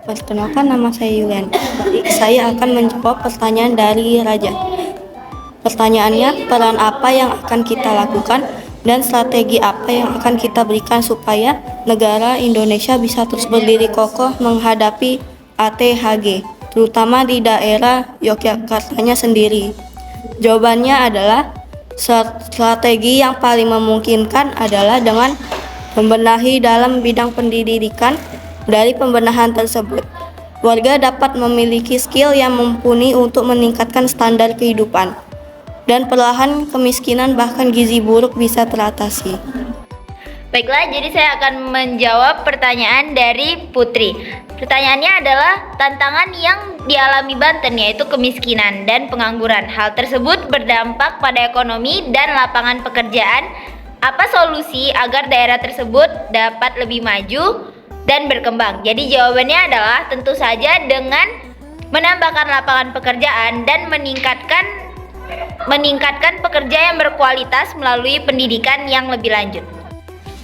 Perkenalkan, nama saya Yulian. Baik, saya akan menjawab pertanyaan dari Raja. Pertanyaannya, peran apa yang akan kita lakukan dan strategi apa yang akan kita berikan supaya negara Indonesia bisa terus berdiri kokoh menghadapi ATHG, terutama di daerah Yogyakartanya sendiri. Jawabannya adalah strategi yang paling memungkinkan adalah dengan membenahi dalam bidang pendidikan. Dari pembenahan tersebut, warga dapat memiliki skill yang mumpuni untuk meningkatkan standar kehidupan, dan perlahan kemiskinan bahkan gizi buruk bisa teratasi. Baiklah, jadi saya akan menjawab pertanyaan dari Putri. Pertanyaannya adalah tantangan yang dialami Banten, yaitu kemiskinan dan pengangguran. Hal tersebut berdampak pada ekonomi dan lapangan pekerjaan. Apa solusi agar daerah tersebut dapat lebih maju dan berkembang? Jadi jawabannya adalah tentu saja dengan menambahkan lapangan pekerjaan dan meningkatkan pekerja yang berkualitas melalui pendidikan yang lebih lanjut.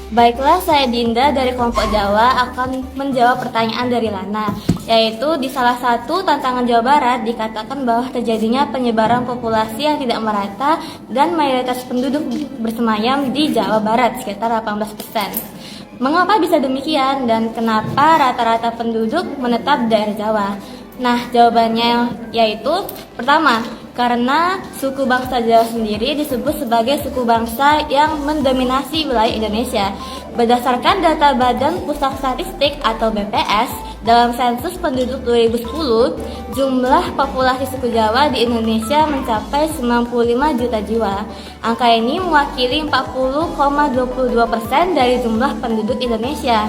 Baiklah, saya Dinda dari kelompok Jawa akan menjawab pertanyaan dari Lana, yaitu di salah satu tantangan Jawa Barat dikatakan bahwa terjadinya penyebaran populasi yang tidak merata dan mayoritas penduduk bersemayam di Jawa Barat sekitar 18%. Mengapa bisa demikian dan kenapa rata-rata penduduk menetap di daerah Jawa? Nah, jawabannya yaitu pertama, karena suku bangsa Jawa sendiri disebut sebagai suku bangsa yang mendominasi wilayah Indonesia. Berdasarkan data Badan Pusat Statistik atau BPS, dalam sensus penduduk 2010, jumlah populasi suku Jawa di Indonesia mencapai 95 juta jiwa. Angka ini mewakili 40,22% dari jumlah penduduk Indonesia.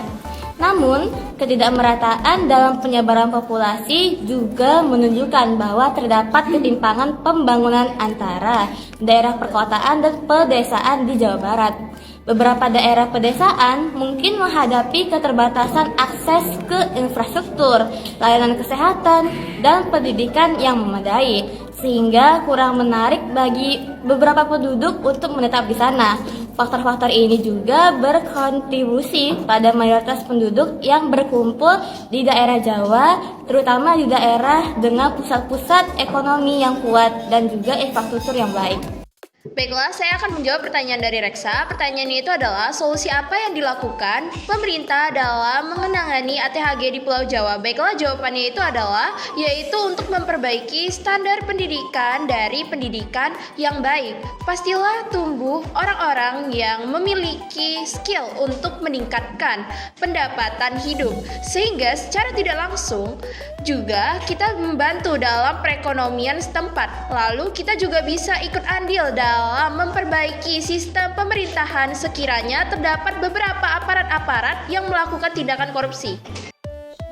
Namun, ketidakmerataan dalam penyebaran populasi juga menunjukkan bahwa terdapat ketimpangan pembangunan antara daerah perkotaan dan pedesaan di Jawa Barat. Beberapa daerah pedesaan mungkin menghadapi keterbatasan akses ke infrastruktur, layanan kesehatan, dan pendidikan yang memadai, sehingga kurang menarik bagi beberapa penduduk untuk menetap di sana. Faktor-faktor ini juga berkontribusi pada mayoritas penduduk yang berkumpul di daerah Jawa, terutama di daerah dengan pusat-pusat ekonomi yang kuat dan juga infrastruktur yang baik. Baiklah, saya akan menjawab pertanyaan dari Reksa. Pertanyaannya itu adalah solusi apa yang dilakukan pemerintah dalam menangani ATHG di Pulau Jawa. Baiklah, jawabannya itu adalah yaitu untuk memperbaiki standar pendidikan dari pendidikan yang baik. Pastilah tumbuh orang-orang yang memiliki skill untuk meningkatkan pendapatan hidup, sehingga secara tidak langsung juga kita membantu dalam perekonomian setempat. Lalu kita juga bisa ikut andil dalam memperbaiki sistem pemerintahan sekiranya terdapat beberapa aparat-aparat yang melakukan tindakan korupsi.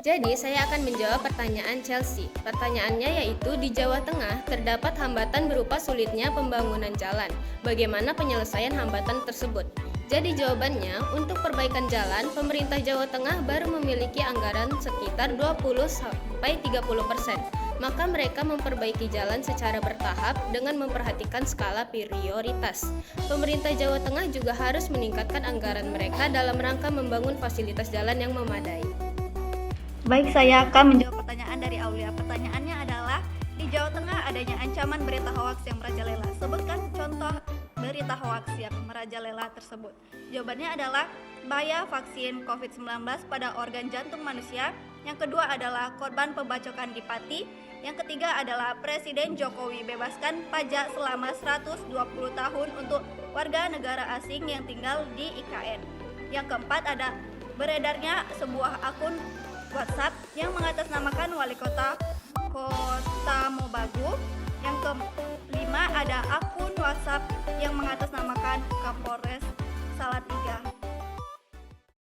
Jadi saya akan menjawab pertanyaan Chelsea. Pertanyaannya yaitu di Jawa Tengah terdapat hambatan berupa sulitnya pembangunan jalan. Bagaimana penyelesaian hambatan tersebut? Jadi jawabannya, untuk perbaikan jalan, pemerintah Jawa Tengah baru memiliki anggaran sekitar 20-30%. Maka mereka memperbaiki jalan secara bertahap dengan memperhatikan skala prioritas. Pemerintah Jawa Tengah juga harus meningkatkan anggaran mereka dalam rangka membangun fasilitas jalan yang memadai. Baik, saya akan menjawab pertanyaan dari Aulia. Pertanyaannya adalah, di Jawa Tengah adanya ancaman berita hoaks yang merajalela. Sebutkan contoh berita hoaks yang merajalela tersebut. Jawabannya adalah bahaya vaksin COVID-19 pada organ jantung manusia. Yang kedua adalah korban pembacokan di Pati. Yang ketiga adalah Presiden Jokowi bebaskan pajak selama 120 tahun untuk warga negara asing yang tinggal di IKN. Yang keempat ada beredarnya sebuah akun WhatsApp yang mengatasnamakan wali kota Mobagu. Yang kelima ada akun WhatsApp yang mengatasnamakan Kapolres Salatiga.